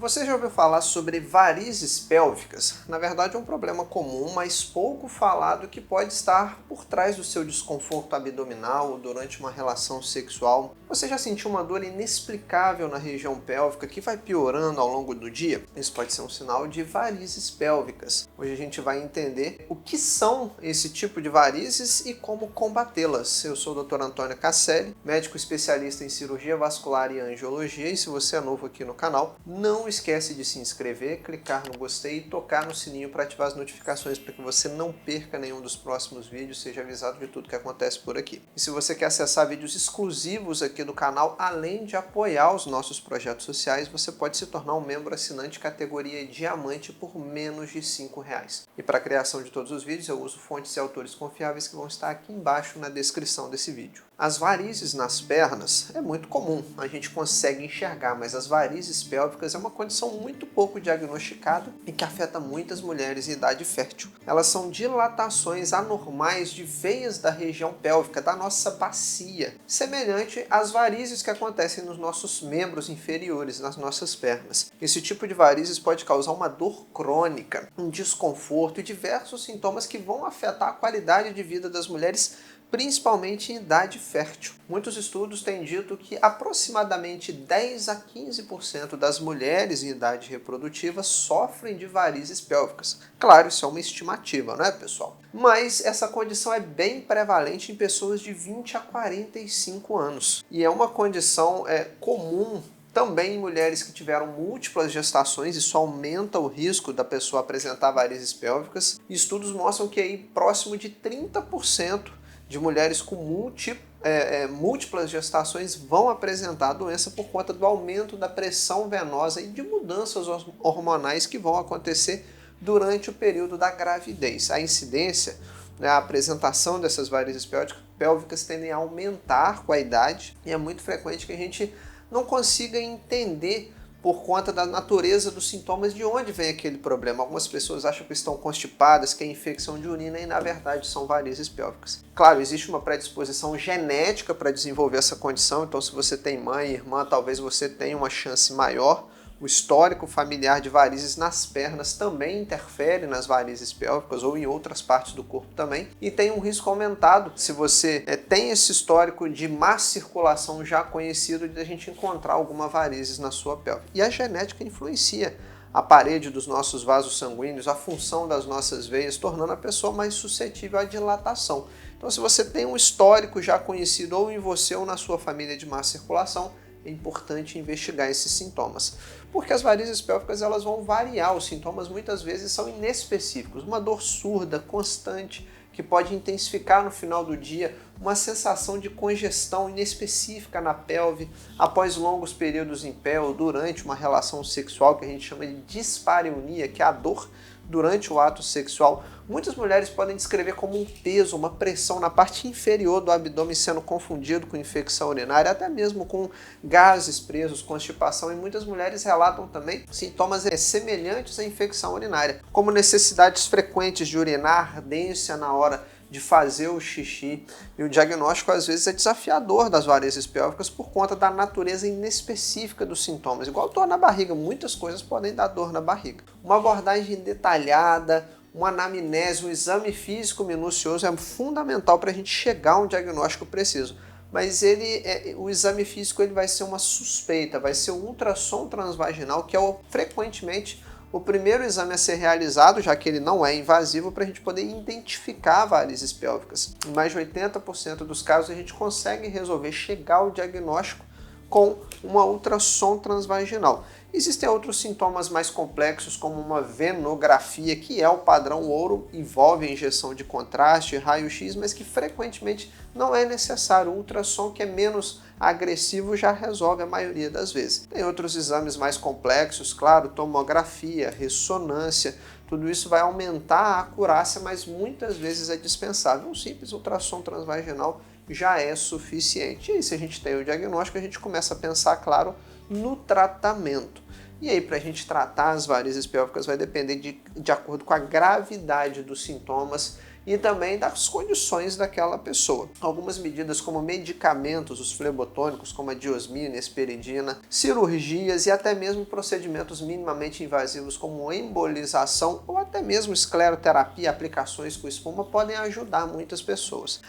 Você já ouviu falar sobre varizes pélvicas? Na verdade é um problema comum, mas pouco falado que pode estar por trás do seu desconforto abdominal ou durante uma relação sexual. Você já sentiu uma dor inexplicável na região pélvica que vai piorando ao longo do dia? Isso pode ser um sinal de varizes pélvicas. Hoje a gente vai entender o que são esse tipo de varizes e como combatê-las. Eu sou o Dr. Antônio Casselli, médico especialista em cirurgia vascular e angiologia, e se você é novo aqui no canal, não esquece de se inscrever, clicar no gostei e tocar no sininho para ativar as notificações para que você não perca nenhum dos próximos vídeos, seja avisado de tudo que acontece por aqui. E se você quer acessar vídeos exclusivos aqui do canal, além de apoiar os nossos projetos sociais, você pode se tornar um membro assinante categoria Diamante por menos de R$5. E para a criação de todos os vídeos eu uso fontes e autores confiáveis que vão estar aqui embaixo na descrição desse vídeo. As varizes nas pernas é muito comum, a gente consegue enxergar, mas as varizes pélvicas é uma condição muito pouco diagnosticada e que afeta muitas mulheres em idade fértil. Elas são dilatações anormais de veias da região pélvica, da nossa bacia, semelhante às varizes que acontecem nos nossos membros inferiores, nas nossas pernas. Esse tipo de varizes pode causar uma dor crônica, um desconforto e diversos sintomas que vão afetar a qualidade de vida das mulheres, principalmente em idade fértil. Muitos estudos têm dito que aproximadamente 10 a 15% das mulheres em idade reprodutiva sofrem de varizes pélvicas. Claro, isso é uma estimativa, não é, pessoal? Mas essa condição é bem prevalente em pessoas de 20 a 45 anos. E é uma condição comum também em mulheres que tiveram múltiplas gestações. Isso aumenta o risco da pessoa apresentar varizes pélvicas. E estudos mostram que aí próximo de 30% de mulheres com múltiplas gestações vão apresentar a doença por conta do aumento da pressão venosa e de mudanças hormonais que vão acontecer durante o período da gravidez. A incidência, a apresentação dessas varizes pélvicas tendem a aumentar com a idade e é muito frequente que a gente não consiga entender por conta da natureza dos sintomas de onde vem aquele problema. Algumas pessoas acham que estão constipadas, que é infecção de urina e na verdade são varizes pélvicas. Claro, existe uma predisposição genética para desenvolver essa condição, então se você tem mãe e irmã, talvez você tenha uma chance maior. O histórico familiar de varizes nas pernas também interfere nas varizes pélvicas ou em outras partes do corpo também. E tem um risco aumentado se você tem esse histórico de má circulação já conhecido de a gente encontrar alguma varizes na sua pelve. E a genética influencia a parede dos nossos vasos sanguíneos, a função das nossas veias, tornando a pessoa mais suscetível à dilatação. Então se você tem um histórico já conhecido ou em você ou na sua família de má circulação, é importante investigar esses sintomas, porque as varizes pélvicas elas vão variar, os sintomas muitas vezes são inespecíficos, uma dor surda, constante, que pode intensificar no final do dia, uma sensação de congestão inespecífica na pelve após longos períodos em pé ou durante uma relação sexual, que a gente chama de dispareunia, que é a dor durante o ato sexual. Muitas mulheres podem descrever como um peso, uma pressão na parte inferior do abdômen sendo confundido com infecção urinária, até mesmo com gases presos, constipação, e muitas mulheres relatam também sintomas semelhantes à infecção urinária, como necessidades frequentes de urinar, ardência na hora de fazer o xixi, e o diagnóstico às vezes é desafiador das varizes pélvicas por conta da natureza inespecífica dos sintomas. Igual dor na barriga, muitas coisas podem dar dor na barriga. Uma abordagem detalhada, uma anamnese, um exame físico minucioso é fundamental para a gente chegar a um diagnóstico preciso. Mas o exame físico ele vai ser uma suspeita, vai ser o ultrassom transvaginal, que é frequentemente o primeiro exame a ser realizado, já que ele não é invasivo, para a gente poder identificar varizes pélvicas. Em mais de 80% dos casos a gente consegue resolver, chegar ao diagnóstico com uma ultrassom transvaginal. Existem outros sintomas mais complexos, como uma venografia, que é o padrão ouro, envolve a injeção de contraste, raio-x, mas que frequentemente não é necessário. O ultrassom, que é menos agressivo, já resolve a maioria das vezes. Tem outros exames mais complexos, claro, tomografia, ressonância, tudo isso vai aumentar a acurácia, mas muitas vezes é dispensável. Um simples ultrassom transvaginal já é suficiente. E aí, se a gente tem o diagnóstico, a gente começa a pensar, claro, no tratamento. E aí, para a gente tratar as varizes pélvicas vai depender de acordo com a gravidade dos sintomas e também das condições daquela pessoa. Algumas medidas como medicamentos, os flebotônicos, como a diosmina, esperidina, cirurgias e até mesmo procedimentos minimamente invasivos como embolização ou até mesmo escleroterapia, aplicações com espuma podem ajudar muitas pessoas.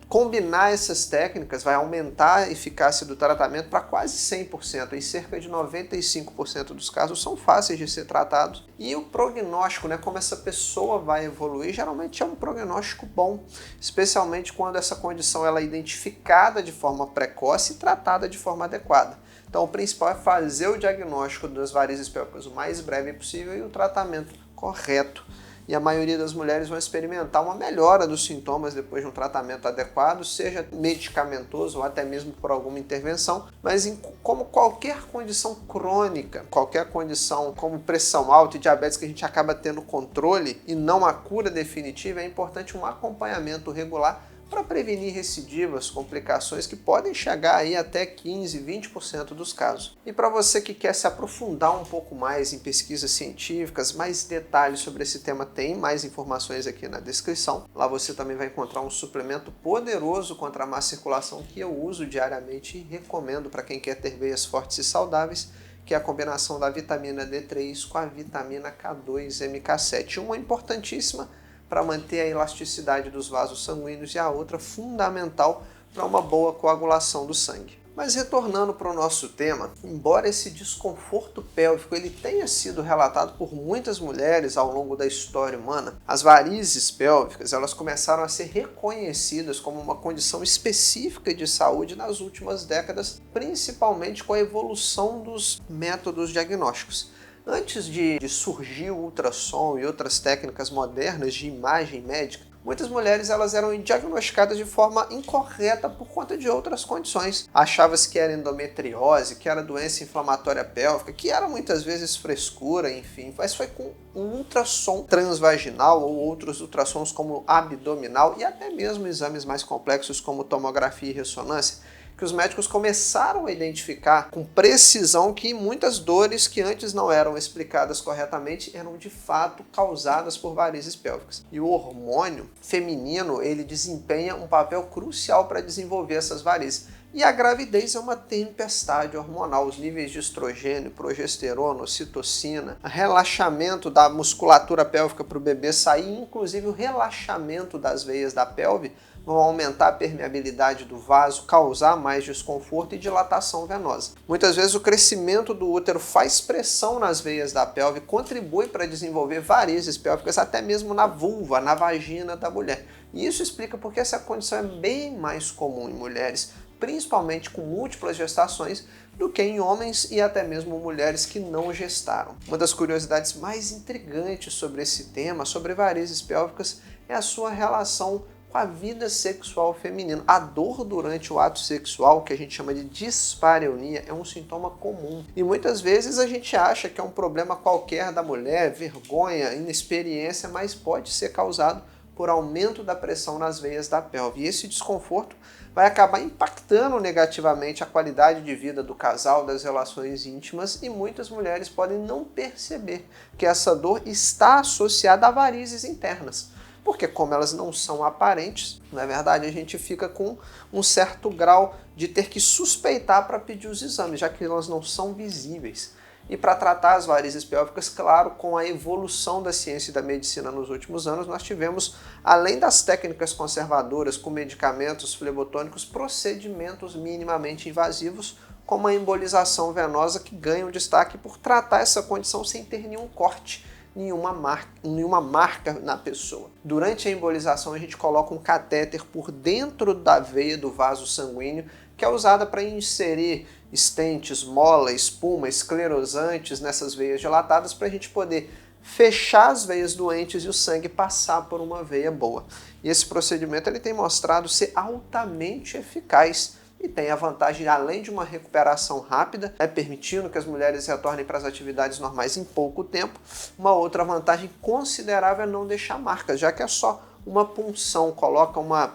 Combinar essas técnicas vai aumentar a eficácia do tratamento para quase 100%, e cerca de 95% dos casos são fáceis de ser tratados. E o prognóstico, como essa pessoa vai evoluir, geralmente é um prognóstico bom, especialmente quando essa condição ela é identificada de forma precoce e tratada de forma adequada. Então o principal é fazer o diagnóstico das varizes pélvicas o mais breve possível e o tratamento correto. E a maioria das mulheres vão experimentar uma melhora dos sintomas depois de um tratamento adequado, seja medicamentoso ou até mesmo por alguma intervenção, mas como qualquer condição crônica, qualquer condição como pressão alta e diabetes que a gente acaba tendo controle e não a cura definitiva, é importante um acompanhamento regular para prevenir recidivas, complicações que podem chegar aí até 15, 20% dos casos. E para você que quer se aprofundar um pouco mais em pesquisas científicas, mais detalhes sobre esse tema, tem mais informações aqui na descrição. Lá você também vai encontrar um suplemento poderoso contra a má circulação que eu uso diariamente e recomendo para quem quer ter veias fortes e saudáveis, que é a combinação da vitamina D3 com a vitamina K2 MK7. Uma importantíssima para manter a elasticidade dos vasos sanguíneos e a outra fundamental para uma boa coagulação do sangue. Mas retornando para o nosso tema, embora esse desconforto pélvico ele tenha sido relatado por muitas mulheres ao longo da história humana, as varizes pélvicas elas começaram a ser reconhecidas como uma condição específica de saúde nas últimas décadas, principalmente com a evolução dos métodos diagnósticos. Antes de surgir o ultrassom e outras técnicas modernas de imagem médica, muitas mulheres elas eram diagnosticadas de forma incorreta por conta de outras condições. Achava-se que era endometriose, que era doença inflamatória pélvica, que era muitas vezes frescura, enfim. Mas foi com um ultrassom transvaginal ou outros ultrassons como abdominal e até mesmo exames mais complexos como tomografia e ressonância, que os médicos começaram a identificar com precisão que muitas dores que antes não eram explicadas corretamente eram de fato causadas por varizes pélvicas. E o hormônio feminino ele desempenha um papel crucial para desenvolver essas varizes. E a gravidez é uma tempestade hormonal. Os níveis de estrogênio, progesterona, ocitocina, relaxamento da musculatura pélvica para o bebê sair, inclusive o relaxamento das veias da pelve, vão aumentar a permeabilidade do vaso, causar mais desconforto e dilatação venosa. Muitas vezes o crescimento do útero faz pressão nas veias da pelve, contribui para desenvolver varizes pélvicas até mesmo na vulva, na vagina da mulher. E isso explica porque essa condição é bem mais comum em mulheres, principalmente com múltiplas gestações, do que em homens e até mesmo mulheres que não gestaram. Uma das curiosidades mais intrigantes sobre esse tema, sobre varizes pélvicas, é a sua relação com a vida sexual feminina. A dor durante o ato sexual, que a gente chama de dispareunia, é um sintoma comum. E muitas vezes a gente acha que é um problema qualquer da mulher, vergonha, inexperiência, mas pode ser causado por aumento da pressão nas veias da pelve. E esse desconforto vai acabar impactando negativamente a qualidade de vida do casal, das relações íntimas, e muitas mulheres podem não perceber que essa dor está associada a varizes internas. Porque como elas não são aparentes, na verdade a gente fica com um certo grau de ter que suspeitar para pedir os exames, já que elas não são visíveis. E para tratar as varizes pélvicas, claro, com a evolução da ciência e da medicina nos últimos anos, nós tivemos, além das técnicas conservadoras com medicamentos flebotônicos, procedimentos minimamente invasivos, como a embolização venosa, que ganham destaque por tratar essa condição sem ter nenhum corte, nenhuma marca na pessoa. Durante a embolização a gente coloca um catéter por dentro da veia do vaso sanguíneo, que é usada para inserir estentes, mola, espuma, esclerosantes nessas veias dilatadas para a gente poder fechar as veias doentes e o sangue passar por uma veia boa. E esse procedimento ele tem mostrado ser altamente eficaz e tem a vantagem, além de uma recuperação rápida, permitindo que as mulheres retornem para as atividades normais em pouco tempo, uma outra vantagem considerável é não deixar marcas, já que é só uma punção,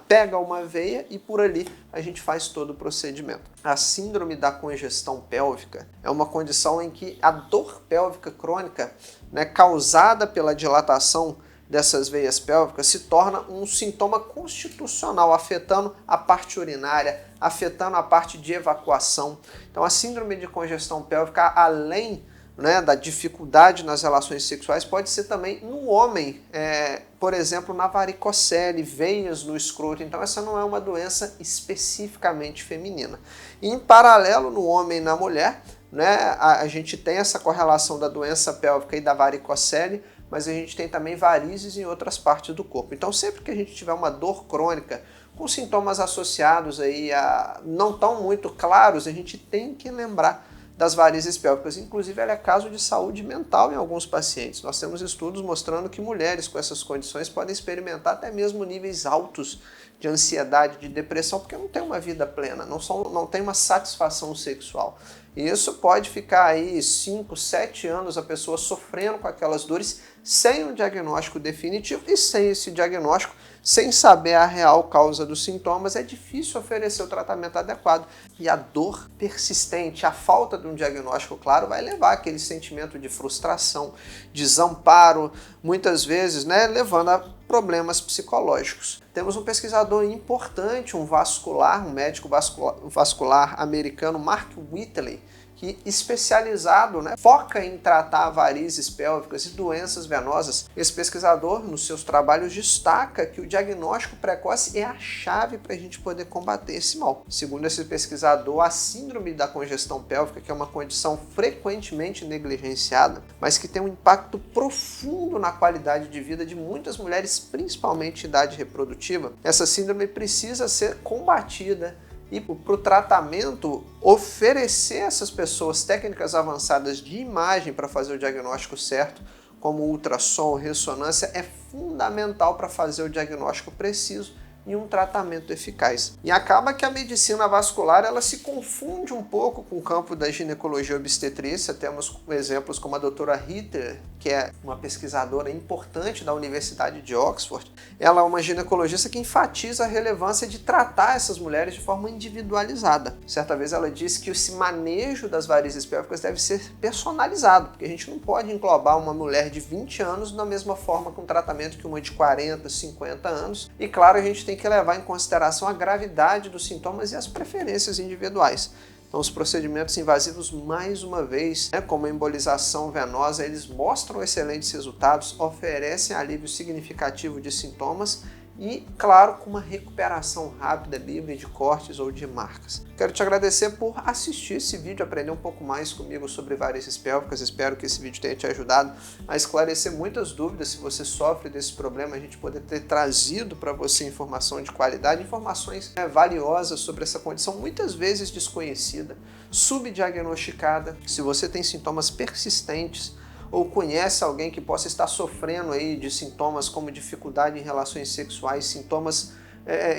pega uma veia e por ali a gente faz todo o procedimento. A síndrome da congestão pélvica é uma condição em que a dor pélvica crônica, causada pela dilatação dessas veias pélvicas se torna um sintoma constitucional, afetando a parte urinária, afetando a parte de evacuação. Então a síndrome de congestão pélvica, além, né, da dificuldade nas relações sexuais, pode ser também no homem, por exemplo, na varicocele, veias no escroto. Então essa não é uma doença especificamente feminina. E, em paralelo, no homem e na mulher, né, a gente tem essa correlação da doença pélvica e da varicocele, mas a gente tem também varizes em outras partes do corpo. Então sempre que a gente tiver uma dor crônica com sintomas associados aí não tão muito claros, a gente tem que lembrar das varizes pélvicas. Inclusive, ela é caso de saúde mental em alguns pacientes. Nós temos estudos mostrando que mulheres com essas condições podem experimentar até mesmo níveis altos de ansiedade, de depressão, porque não tem uma vida plena, não tem uma satisfação sexual. E isso pode ficar aí 5, 7 anos a pessoa sofrendo com aquelas dores sem um diagnóstico definitivo, e sem esse diagnóstico, sem saber a real causa dos sintomas, é difícil oferecer o tratamento adequado. E a dor persistente, a falta de um diagnóstico claro, vai levar aquele sentimento de frustração, desamparo, muitas vezes, né, levando a problemas psicológicos. Temos um pesquisador importante, um médico vascular americano, Mark Whitley, que especializado, né, foca em tratar varizes pélvicas e doenças venosas. Esse pesquisador, nos seus trabalhos, destaca que o diagnóstico precoce é a chave para a gente poder combater esse mal. Segundo esse pesquisador, a síndrome da congestão pélvica, que é uma condição frequentemente negligenciada, mas que tem um impacto profundo na qualidade de vida de muitas mulheres, principalmente em idade reprodutiva, essa síndrome precisa ser combatida. E para o tratamento, oferecer a essas pessoas técnicas avançadas de imagem para fazer o diagnóstico certo, como ultrassom, ressonância, é fundamental para fazer o diagnóstico preciso e um tratamento eficaz. E acaba que a medicina vascular ela se confunde um pouco com o campo da ginecologia e obstetrícia. Temos exemplos como a doutora Ritter, que é uma pesquisadora importante da Universidade de Oxford. Ela é uma ginecologista que enfatiza a relevância de tratar essas mulheres de forma individualizada. Certa vez ela disse que esse manejo das varizes pélvicas deve ser personalizado, porque a gente não pode englobar uma mulher de 20 anos da mesma forma com tratamento que uma de 40, 50 anos. E claro, a gente tem que levar em consideração a gravidade dos sintomas e as preferências individuais. Então, os procedimentos invasivos, mais uma vez, como a embolização venosa, eles mostram excelentes resultados, oferecem alívio significativo de sintomas e, claro, com uma recuperação rápida, livre de cortes ou de marcas. Quero te agradecer por assistir esse vídeo, aprender um pouco mais comigo sobre varizes pélvicas. Espero que esse vídeo tenha te ajudado a esclarecer muitas dúvidas. Se você sofre desse problema, a gente poder ter trazido para você informação de qualidade, informações valiosas sobre essa condição, muitas vezes desconhecida, subdiagnosticada. Se você tem sintomas persistentes, ou conhece alguém que possa estar sofrendo aí de sintomas como dificuldade em relações sexuais, sintomas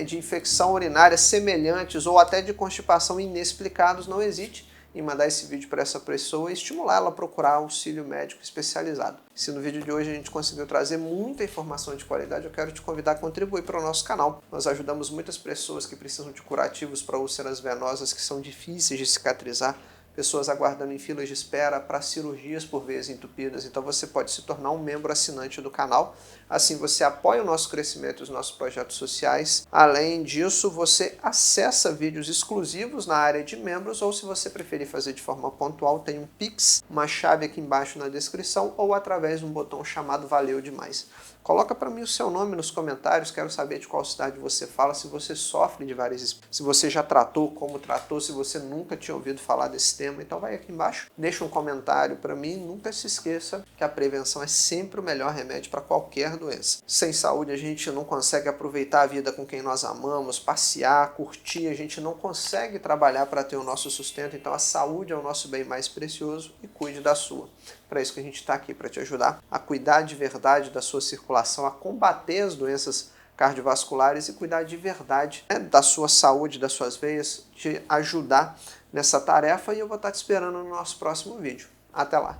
de infecção urinária semelhantes ou até de constipação inexplicados, não hesite em mandar esse vídeo para essa pessoa e estimular ela a procurar auxílio médico especializado. Se no vídeo de hoje a gente conseguiu trazer muita informação de qualidade, eu quero te convidar a contribuir para o nosso canal. Nós ajudamos muitas pessoas que precisam de curativos para úlceras venosas que são difíceis de cicatrizar, pessoas aguardando em filas de espera para cirurgias por vezes entupidas. Então você pode se tornar um membro assinante do canal. Assim você apoia o nosso crescimento e os nossos projetos sociais. Além disso, você acessa vídeos exclusivos na área de membros, ou se você preferir fazer de forma pontual, tem um Pix, uma chave aqui embaixo na descrição, ou através de um botão chamado Valeu Demais. Coloca para mim o seu nome nos comentários, quero saber de qual cidade você fala, se você sofre de varizes, se você já tratou, como tratou, se você nunca tinha ouvido falar desse tema. Então vai aqui embaixo, deixa um comentário para mim. Nunca se esqueça que a prevenção é sempre o melhor remédio para qualquer doença. Sem saúde a gente não consegue aproveitar a vida com quem nós amamos, passear, curtir, a gente não consegue trabalhar para ter o nosso sustento. Então a saúde é o nosso bem mais precioso e cuide da sua. Para isso que a gente está aqui, para te ajudar a cuidar de verdade da sua circulação, a combater as doenças cardiovasculares e cuidar de verdade, da sua saúde, das suas veias, te ajudar nessa tarefa. E eu vou estar te esperando no nosso próximo vídeo. Até lá!